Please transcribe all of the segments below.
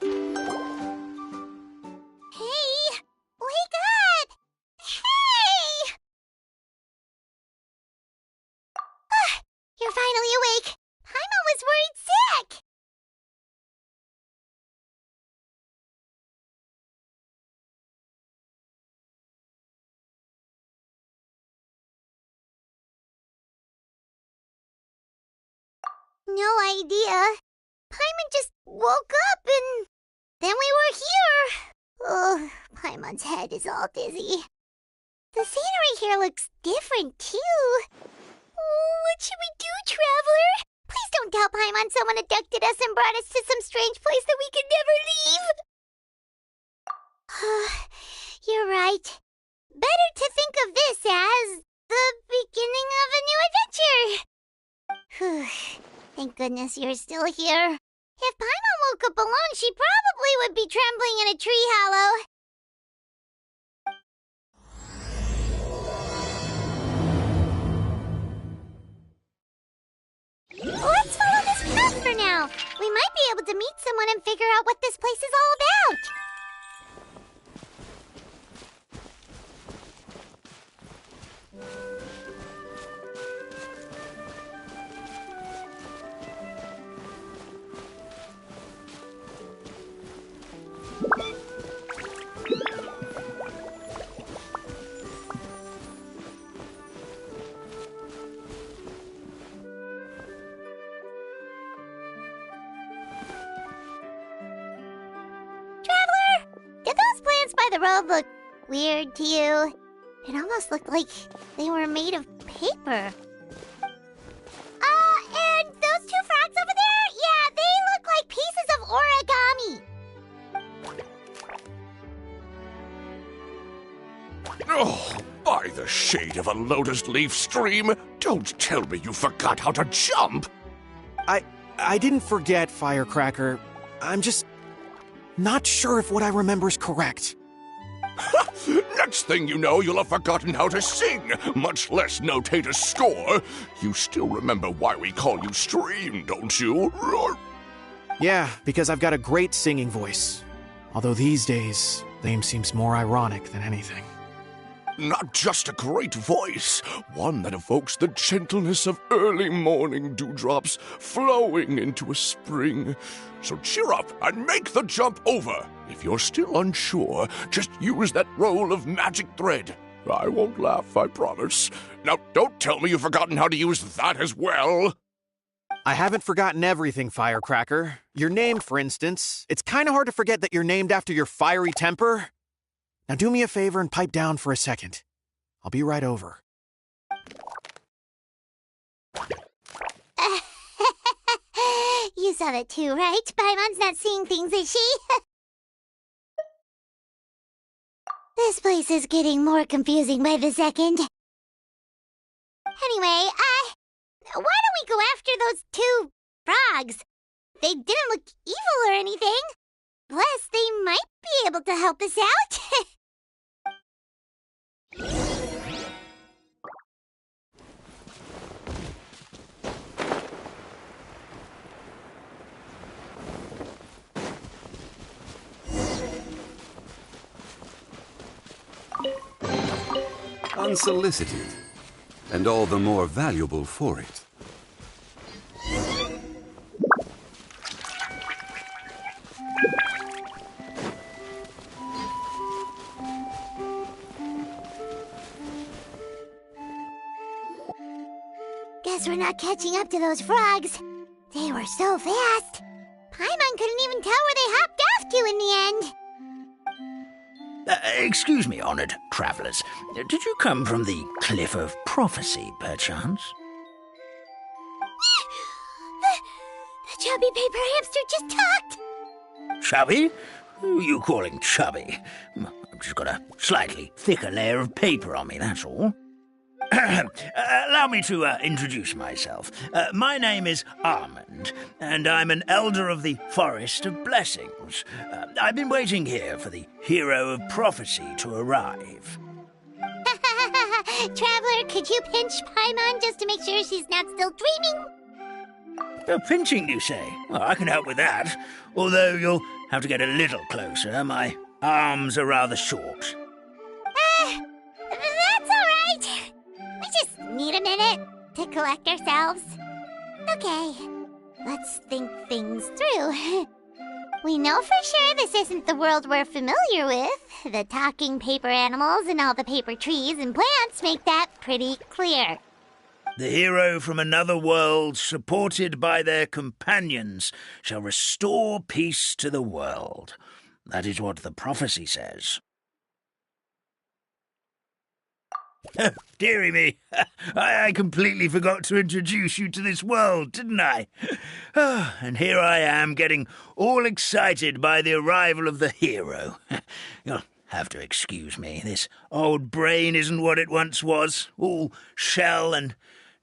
Hey! Wake up! Hey! You're finally awake. Paimon was worried sick. No idea. Paimon just woke up and then we were here. Oh, Paimon's head is all dizzy. The scenery here looks different, too. Oh, what should we do, Traveler? Please don't tell Paimon someone abducted us and brought us to some strange place that we could never leave. You're right. Better to think of this as the beginning of a new adventure. Thank goodness you're still here. If Paimon woke up alone, she probably would be trembling in a tree hollow. Let's follow this path for now. We might be able to meet someone and figure out what this place is all about. The road looked weird to you. It almost looked like they were made of paper. And those two frogs over there? Yeah, they look like pieces of origami. Oh, by the shade of a lotus leaf stream, don't tell me you forgot how to jump! I didn't forget, Firecracker. I'm just not sure if what I remember is correct. Next thing you know, you'll have forgotten how to sing, much less notate a score. You still remember why we call you Stream, don't you? Yeah, because I've got a great singing voice. Although these days, name seems more ironic than anything. Not just a great voice, one that evokes the gentleness of early morning dewdrops flowing into a spring. So cheer up and make the jump over. If you're still unsure, just use that roll of magic thread. I won't laugh, I promise. Now, don't tell me you've forgotten how to use that as well. I haven't forgotten everything, Firecracker. Your name, for instance. It's kind of hard to forget that you're named after your fiery temper. Now do me a favor and pipe down for a second. I'll be right over. You saw that too, right? Paimon's not seeing things, is she? This place is getting more confusing by the second. Anyway, why don't we go after those two frogs? They didn't look evil or anything. Plus, they might be able to help us out. Unsolicited, and all the more valuable for it. Guess we're not catching up to those frogs. They were so fast. Paimon couldn't even tell where they hopped off to in the end. Excuse me, honored travelers. Did you come from the Cliff of Prophecy, perchance? The chubby paper hamster just talked. Chubby? Who are you calling chubby? I've just got a slightly thicker layer of paper on me, that's all. Allow me to introduce myself. My name is Almond, and I'm an elder of the Forest of Blessings. I've been waiting here for the hero of prophecy to arrive. Traveler, could you pinch Paimon just to make sure she's not still dreaming? Pinching, you say? Well, I can help with that. Although you'll have to get a little closer. My arms are rather short. That's all right. We just need a minute to collect ourselves. Okay, let's think things through. We know for sure this isn't the world we're familiar with. The talking paper animals and all the paper trees and plants make that pretty clear. The hero from another world, supported by their companions, shall restore peace to the world. That is what the prophecy says. Oh, dearie me, I completely forgot to introduce you to this world, didn't I? Oh, and here I am, getting all excited by the arrival of the hero. You'll have to excuse me. This old brain isn't what it once was, all shell and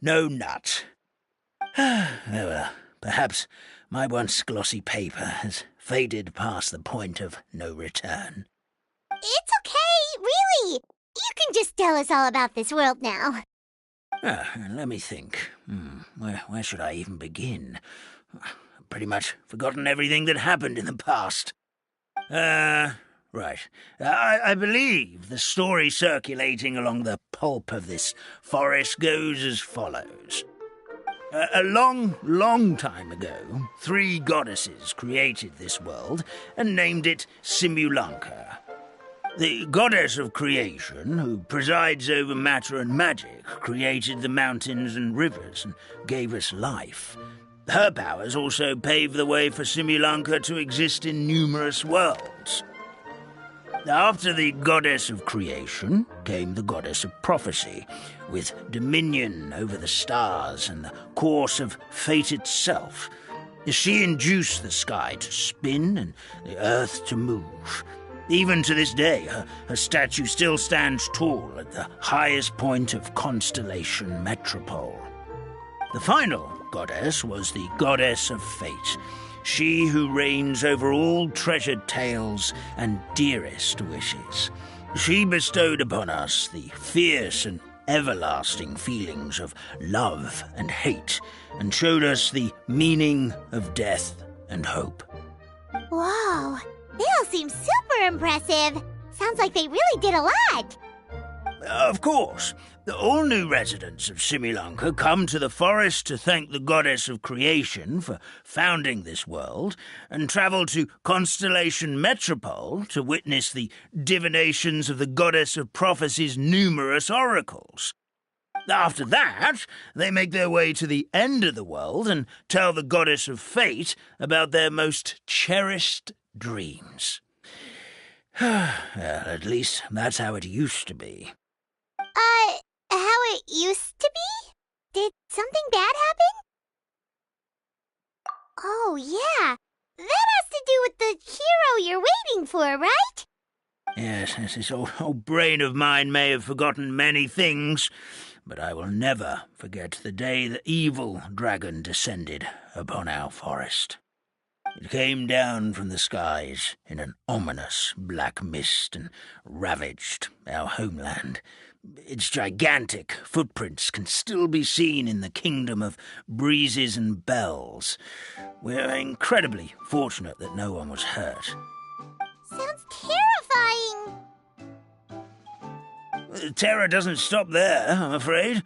no nut. Oh, well, perhaps my once glossy paper has faded past the point of no return. It's okay, really. You can just tell us all about this world now. Let me think. Where should I even begin? I've pretty much forgotten everything that happened in the past. Right. I believe the story circulating along the pulp of this forest goes as follows. A long, long time ago, 3 goddesses created this world and named it Simulanka. The goddess of creation, who presides over matter and magic, created the mountains and rivers and gave us life. Her powers also paved the way for Simulanka to exist in numerous worlds. After the goddess of creation came the goddess of prophecy, with dominion over the stars and the course of fate itself. She induced the sky to spin and the earth to move. Even to this day, her statue still stands tall at the highest point of Constellation Metropole. The final goddess was the goddess of fate, she who reigns over all treasured tales and dearest wishes. She bestowed upon us the fierce and everlasting feelings of love and hate, and showed us the meaning of death and hope. Whoa, they all seem super impressive. Sounds like they really did a lot. Of course, all new residents of Simulanka come to the forest to thank the goddess of creation for founding this world, and travel to Constellation Metropole to witness the divinations of the goddess of prophecy's numerous oracles. After that, they make their way to the end of the world and tell the goddess of fate about their most cherished dreams. Well, at least that's how it used to be. How it used to be? Did something bad happen? Oh, yeah. That has to do with the hero you're waiting for, right? Yes, this old brain of mine may have forgotten many things, but I will never forget the day the evil dragon descended upon our forest. It came down from the skies in an ominous black mist and ravaged our homeland. Its gigantic footprints can still be seen in the kingdom of breezes and bells. We're incredibly fortunate that no one was hurt. Sounds terrifying. The terror doesn't stop there, I'm afraid.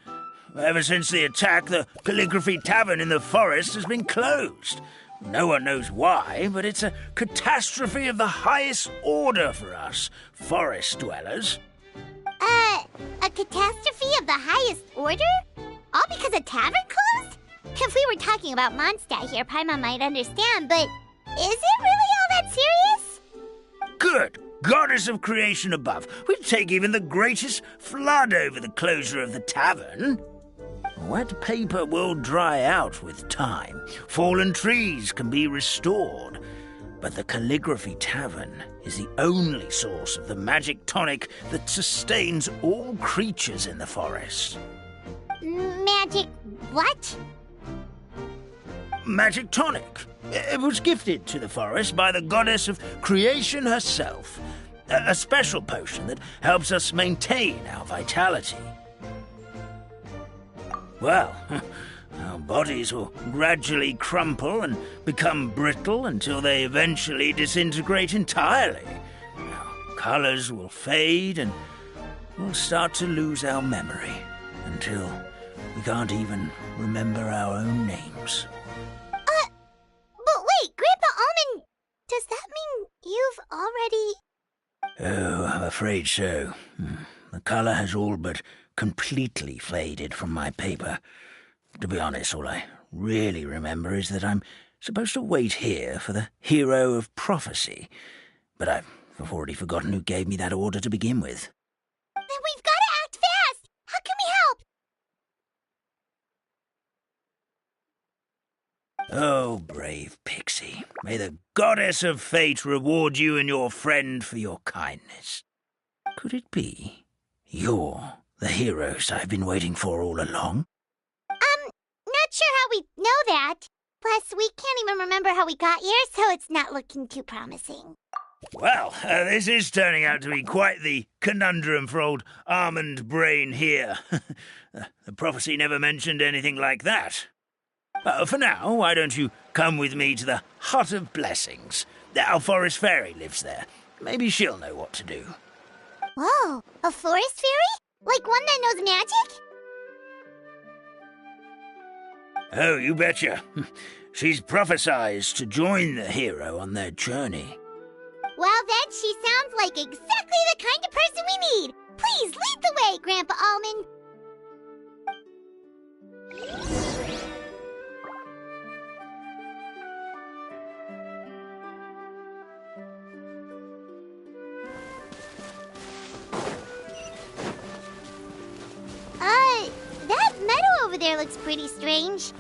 Ever since the attack, the Calligraphy Tavern in the forest has been closed. No one knows why, but it's a catastrophe of the highest order for us, forest dwellers. A catastrophe of the highest order? All because a tavern closed? If we were talking about Mondstadt here, Paimon might understand, but is it really all that serious? Good goddess of creation above. We'd take even the greatest flood over the closure of the tavern. Wet paper will dry out with time. Fallen trees can be restored. But the Calligraphy Tavern is the only source of the magic tonic that sustains all creatures in the forest. Magic what? Magic tonic. It was gifted to the forest by the goddess of creation herself. A special potion that helps us maintain our vitality. Well, Our bodies will gradually crumple and become brittle until they eventually disintegrate entirely. Our colors will fade and we'll start to lose our memory until we can't even remember our own names. But wait, Grandpa Almond, does that mean you've already... Oh, I'm afraid so. The color has all but completely faded from my paper. To be honest, all I really remember is that I'm supposed to wait here for the hero of prophecy. But I've already forgotten who gave me that order to begin with. Then we've got to act fast! How can we help? Oh, brave Pixie, may the goddess of fate reward you and your friend for your kindness. Could it be you're the heroes I've been waiting for all along? Not sure how we know that. Plus, we can't even remember how we got here, so it's not looking too promising. Well, this is turning out to be quite the conundrum for old Almond Brain here. The prophecy never mentioned anything like that. For now, why don't you come with me to the Hut of Blessings? Our forest fairy lives there. Maybe she'll know what to do. Whoa, a forest fairy? Like one that knows magic? Oh, you betcha. She's prophesied to join the hero on their journey. Well, then she sounds like exactly the kind of person we need. Please lead the way, Grandpa Almond. That meadow over there looks pretty strange.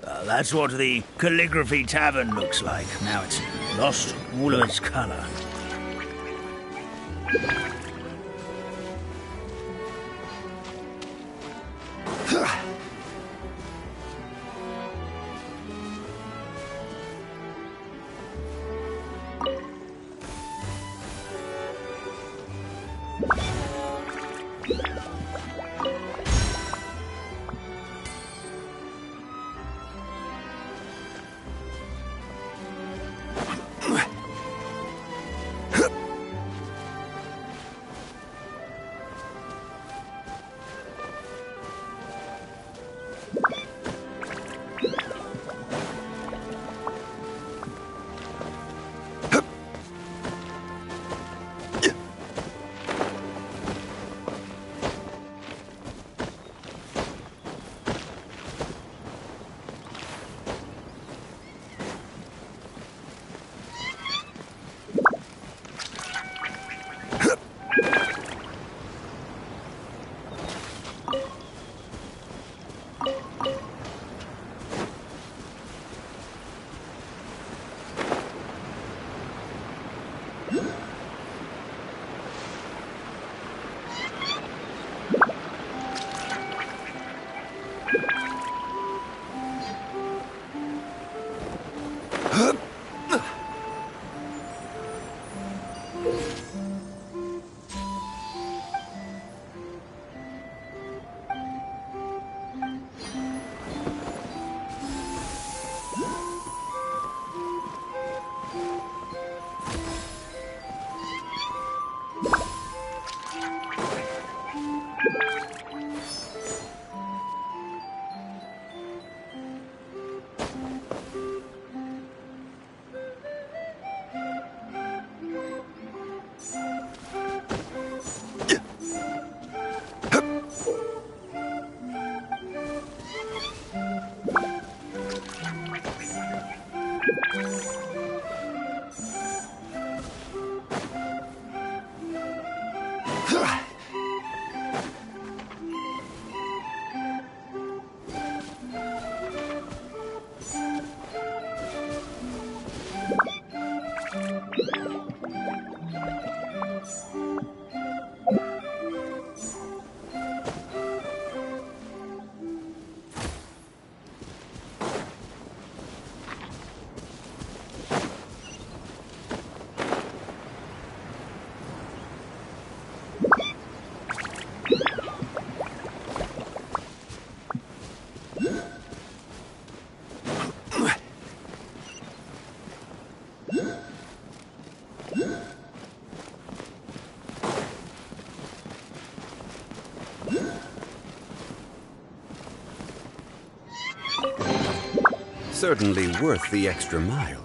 That's what the Calligraphy Tavern looks like. Now it's lost all of its color. certainly worth the extra mile.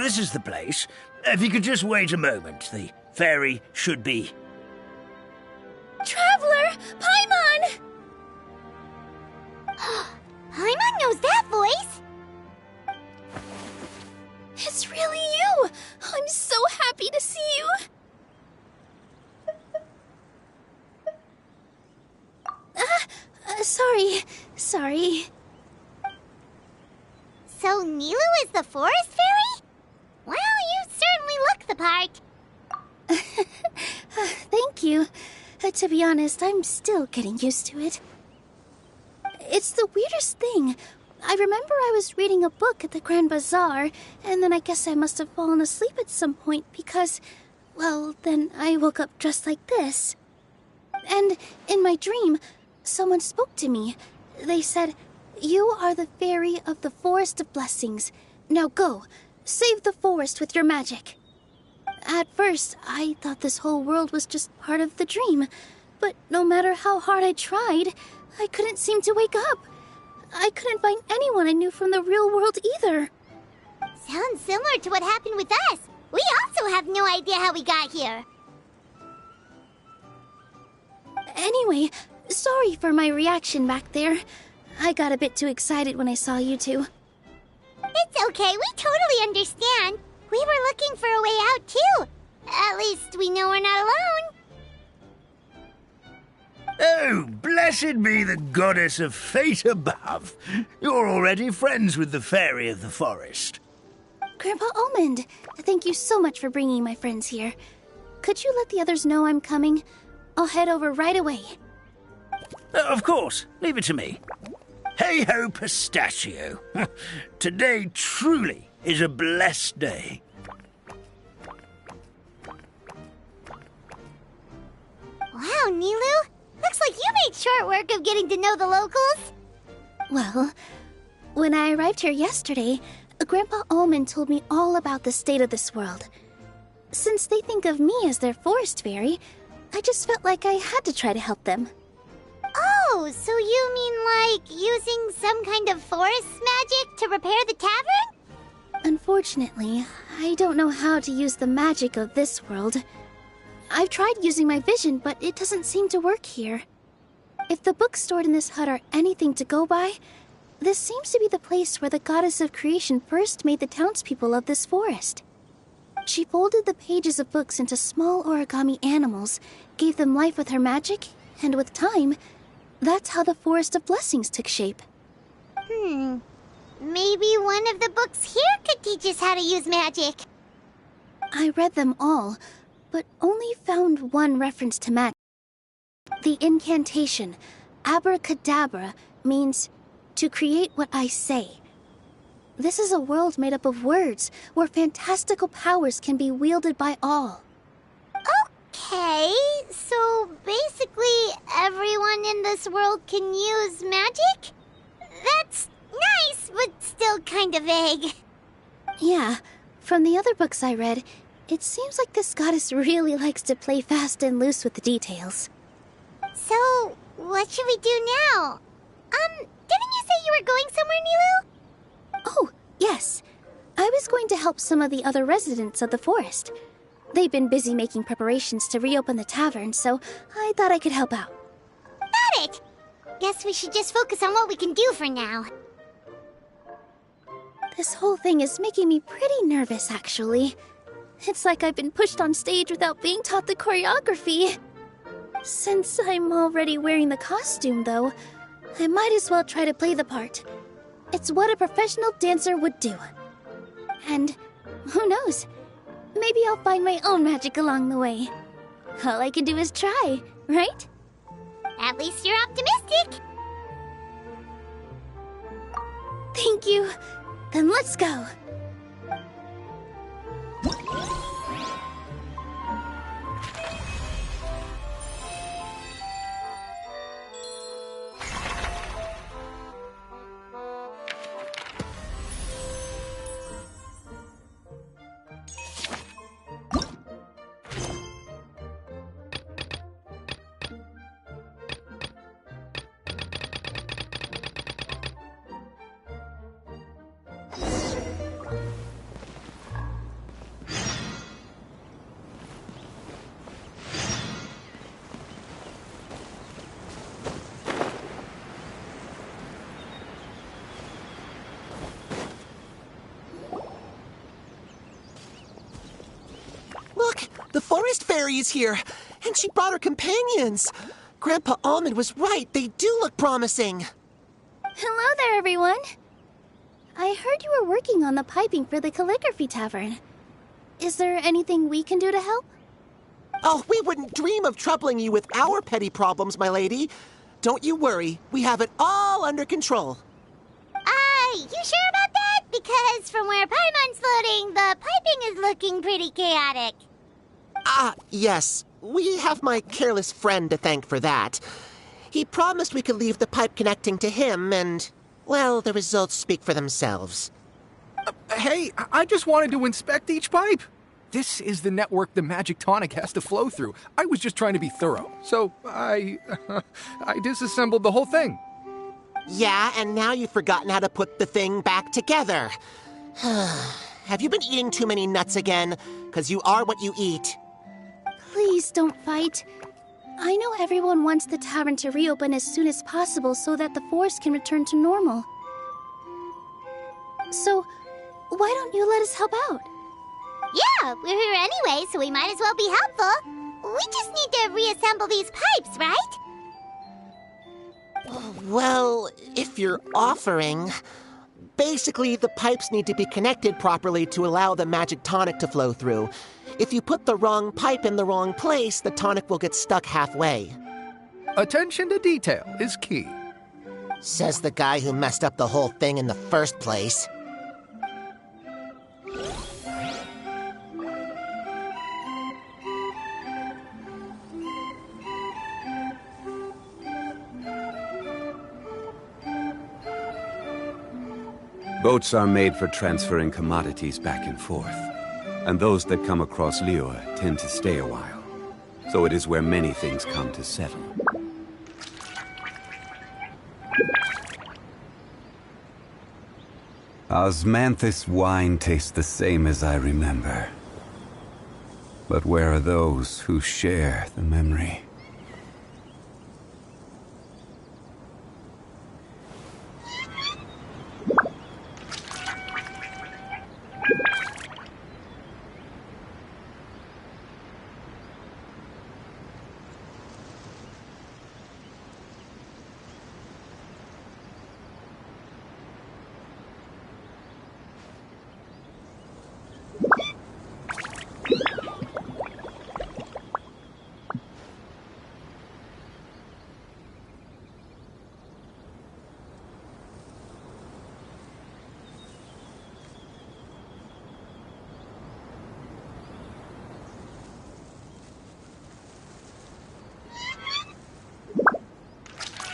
This is the place. If you could just wait a moment, the ferry should be... Traveler! Paimon! Paimon knows that voice! It's really you! I'm so happy to see you! Sorry. So Nilu is the forest fairy? Well, you certainly look the part. Thank you. To be honest, I'm still getting used to it. It's the weirdest thing. I remember I was reading a book at the Grand Bazaar, and then I guess I must have fallen asleep at some point because, well, then I woke up just like this. And in my dream, someone spoke to me. They said, "You are the fairy of the Forest of Blessings. Now go, save the forest with your magic." At first, I thought this whole world was just part of the dream, but no matter how hard I tried, I couldn't seem to wake up. I couldn't find anyone I knew from the real world either. Sounds similar to what happened with us. We also have no idea how we got here. Anyway, sorry for my reaction back there. I got a bit too excited when I saw you two. It's okay, we totally understand. We were looking for a way out, too. At least we know we're not alone. Oh, blessed be the goddess of fate above. You're already friends with the fairy of the forest. Grandpa Almond, thank you so much for bringing my friends here. Could you let the others know I'm coming? I'll head over right away. Of course, leave it to me. Hey-ho, pistachio. Today truly is a blessed day. Wow, Nilu. Looks like you made short work of getting to know the locals. Well, when I arrived here yesterday, Grandpa Almond told me all about the state of this world. Since they think of me as their forest fairy, I just felt like I had to try to help them. Oh, so you mean like using some kind of forest magic to repair the tavern? Unfortunately, I don't know how to use the magic of this world. I've tried using my vision, but it doesn't seem to work here. If the books stored in this hut are anything to go by, this seems to be the place where the goddess of creation first made the townspeople of this forest. She folded the pages of books into small origami animals, gave them life with her magic, and with time, that's how the Forest of Blessings took shape. Maybe one of the books here could teach us how to use magic. I read them all, but only found one reference to magic. The incantation, abracadabra, means to create what I say. This is a world made up of words, where fantastical powers can be wielded by all. Okay, so basically everyone in this world can use magic? That's nice, but still kind of vague. Yeah, from the other books I read, it seems like this goddess really likes to play fast and loose with the details. So, What should we do now? Didn't you say you were going somewhere, Nilu? Oh, yes. I was going to help some of the other residents of the forest. They've been busy making preparations to reopen the tavern, so I thought I could help out. Got it! Guess we should just focus on what we can do for now. This whole thing is making me pretty nervous, actually. It's like I've been pushed on stage without being taught the choreography. Since I'm already wearing the costume, though, I might as well try to play the part. It's what a professional dancer would do. And who knows? Maybe I'll find my own magic along the way. All I can do is try, right? At least you're optimistic. Thank you. Then let's go. Look, the forest fairy is here, and she brought her companions. Grandpa Almond was right. They do look promising. Hello there, everyone. I heard you were working on the piping for the calligraphy tavern. Is there anything we can do to help? Oh, we wouldn't dream of troubling you with our petty problems, my lady. Don't you worry. We have it all under control. You sure about that? Because from where Paimon's floating, the piping is looking pretty chaotic. Ah, yes. We have my careless friend to thank for that. He promised we could leave the pipe connecting to him, and, well, the results speak for themselves. Hey, I just wanted to inspect each pipe. This is the network the magic tonic has to flow through. I was just trying to be thorough, so I disassembled the whole thing. Yeah, and now you've forgotten how to put the thing back together. Have you been eating too many nuts again? 'Cause you are what you eat. Please don't fight. I know everyone wants the tavern to reopen as soon as possible so that the forest can return to normal. So, why don't you let us help out? Yeah, we're here anyway, so we might as well be helpful. We just need to reassemble these pipes, right? Well, if you're offering... Basically, the pipes need to be connected properly to allow the magic tonic to flow through. If you put the wrong pipe in the wrong place, the tonic will get stuck halfway. Attention to detail is key. Says the guy who messed up the whole thing in the first place. Boats are made for transferring commodities back and forth, and those that come across Liyue tend to stay a while. So it is where many things come to settle. Osmanthus wine tastes the same as I remember. But where are those who share the memory?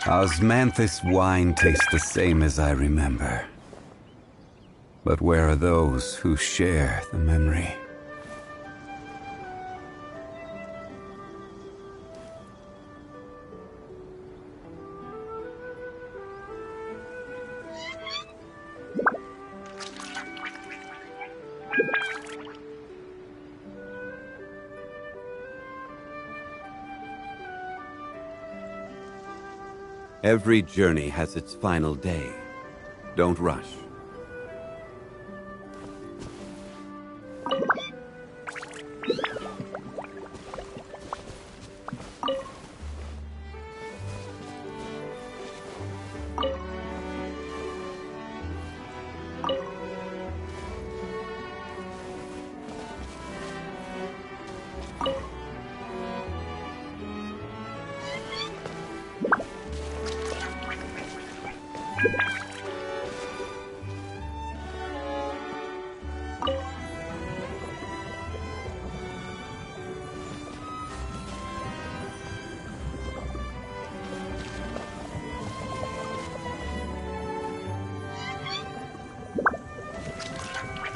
Osmanthus wine tastes the same as I remember. But where are those who share the memory? Every journey has its final day. Don't rush.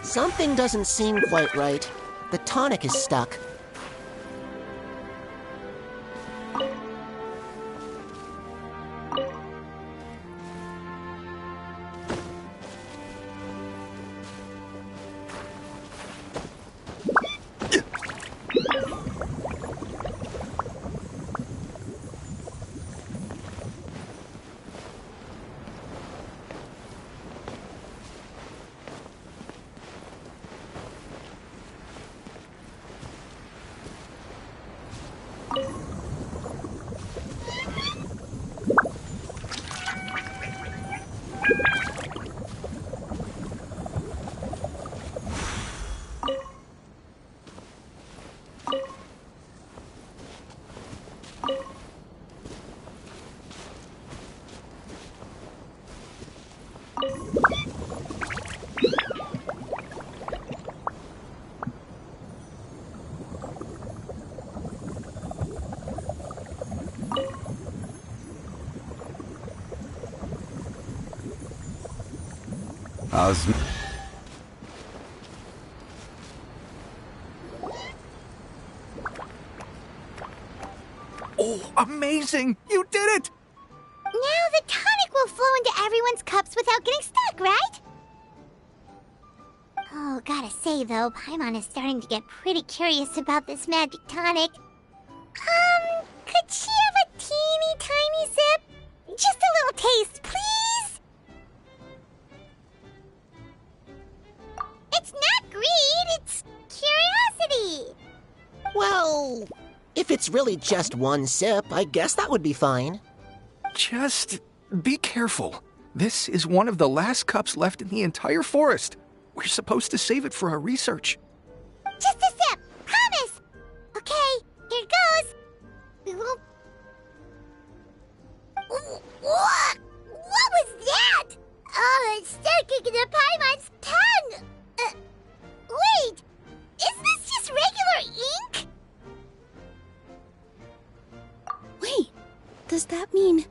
Something doesn't seem quite right. The tonic is stuck. Oh, amazing! You did it! Now the tonic will flow into everyone's cups without getting stuck, right? Oh, gotta say though, Paimon is starting to get pretty curious about this magic tonic. Could she have a teeny tiny sip? Just a little taste, please? It's not greed, it's curiosity. Well, if it's really just one sip, I guess that would be fine. Just be careful. This is one of the last cups left in the entire forest. We're supposed to save it for our research. Just a sip, promise. Okay, here goes. We won't... What was that? Oh, it's sticking to Paimon's tongue. Wait, is this just regular ink? Wait, does that mean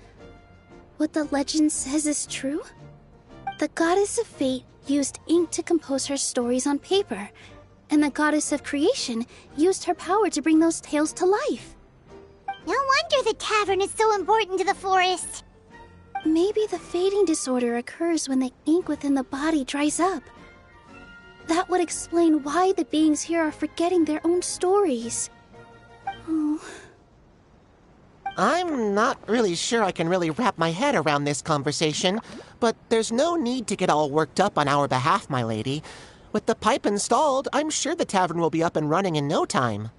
what the legend says is true? The goddess of fate used ink to compose her stories on paper, and the goddess of creation used her power to bring those tales to life. No wonder the tavern is so important to the forest. Maybe the fading disorder occurs when the ink within the body dries up. That would explain why the beings here are forgetting their own stories. Oh. I'm not really sure I can really wrap my head around this conversation, but there's no need to get all worked up on our behalf, my lady. With the pipe installed, I'm sure the tavern will be up and running in no time.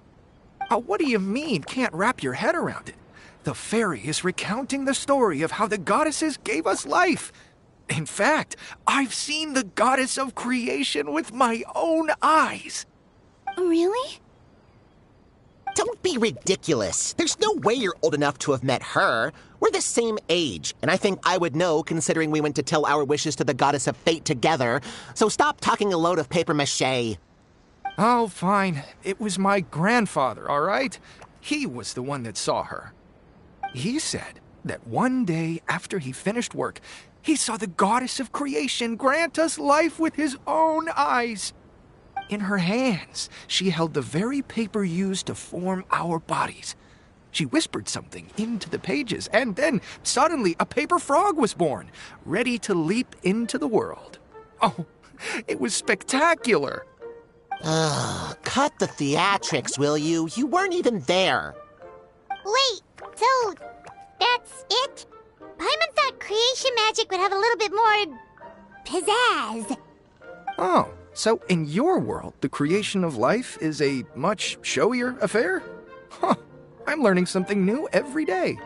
What do you mean, can't wrap your head around it? The fairy is recounting the story of how the goddesses gave us life. In fact, I've seen the goddess of creation with my own eyes. Really? Don't be ridiculous. There's no way you're old enough to have met her. We're the same age, and I think I would know considering we went to tell our wishes to the goddess of fate together. So stop talking a load of papier-mâché. Oh, fine. It was my grandfather, all right? He was the one that saw her. He said that one day after he finished work, he saw the goddess of creation grant us life with his own eyes. In her hands, she held the very paper used to form our bodies. She whispered something into the pages, and then suddenly a paper frog was born, ready to leap into the world. Oh, it was spectacular. Cut the theatrics, will you? You weren't even there. Wait, so that's it? Paimon thought creation magic would have a little bit more pizzazz. Oh, so in your world, the creation of life is a much showier affair? Huh, I'm learning something new every day.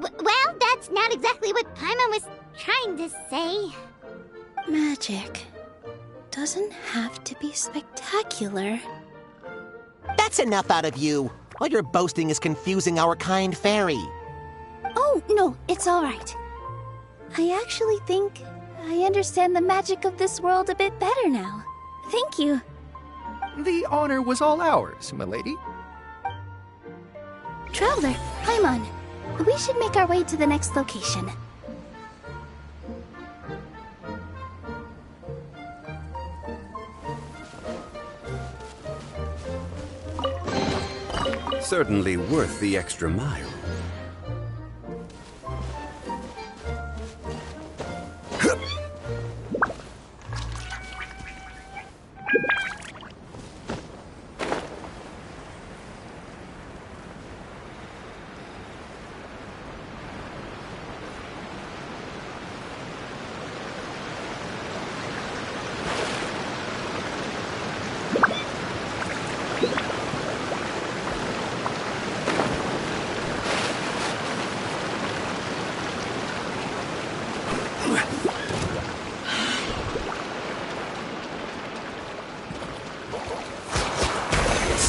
Well, that's not exactly what Paimon was trying to say. Magic doesn't have to be spectacular. That's enough out of you. All your boasting is confusing our kind fairy. Oh, no, it's all right. I actually think I understand the magic of this world a bit better now. Thank you. The honor was all ours, milady. Traveler, Paimon, we should make our way to the next location. Certainly worth the extra mile.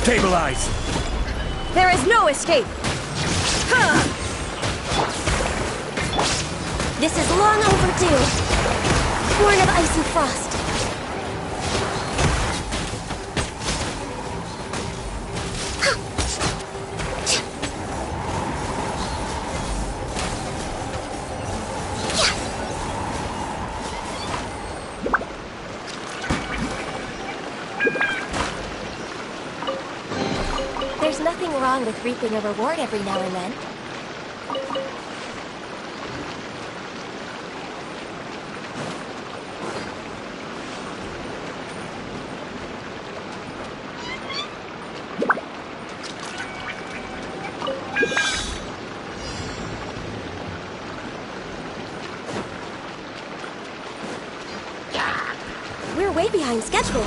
Stabilize! There is no escape! This is long overdue! Born of ice and frost! There's nothing wrong with reaping a reward every now and then. We're way behind schedule.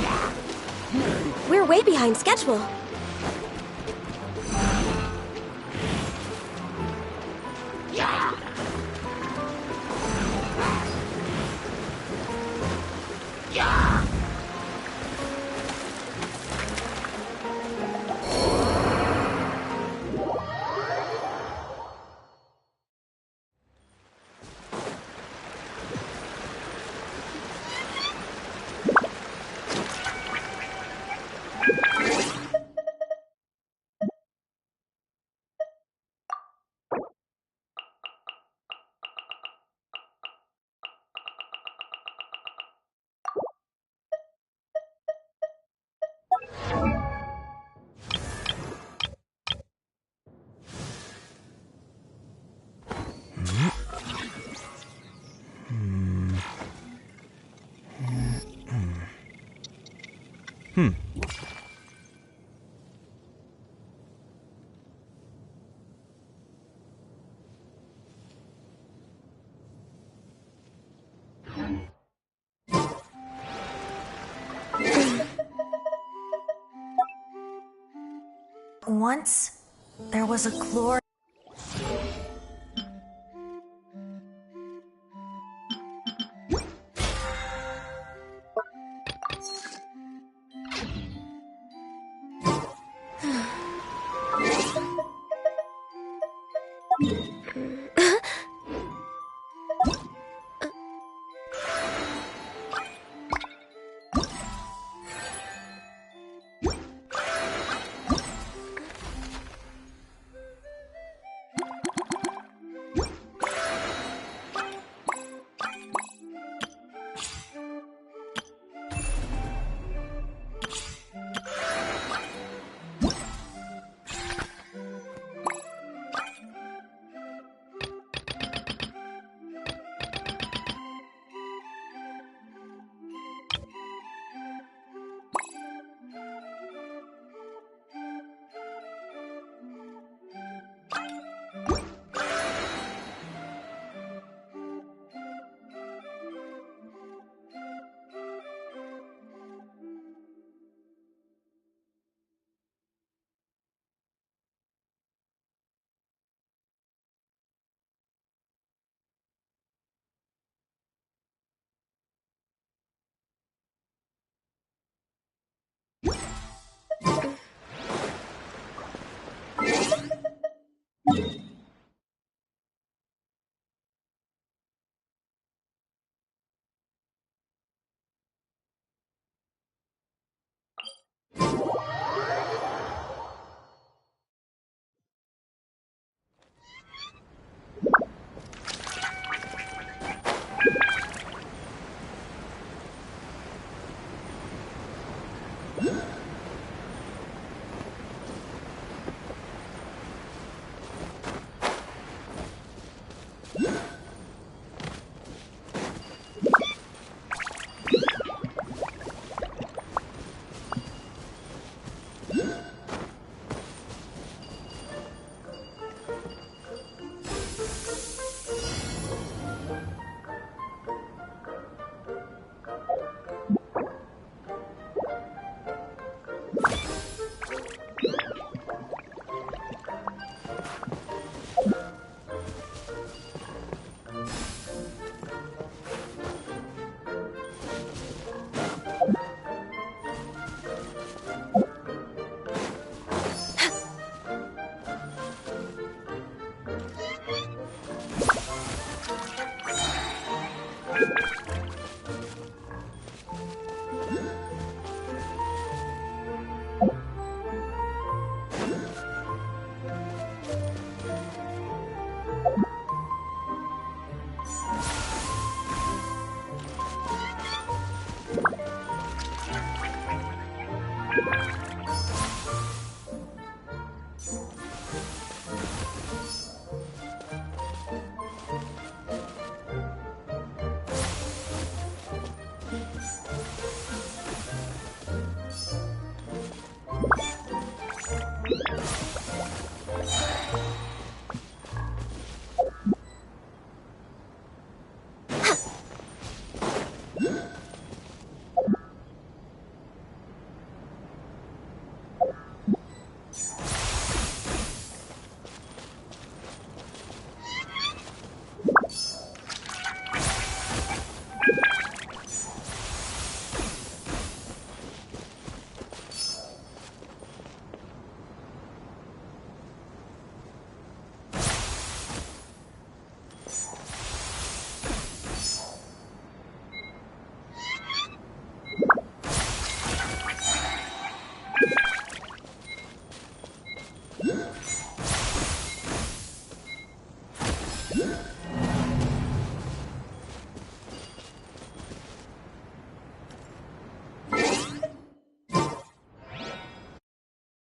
We're way behind schedule. Once, there was a glory.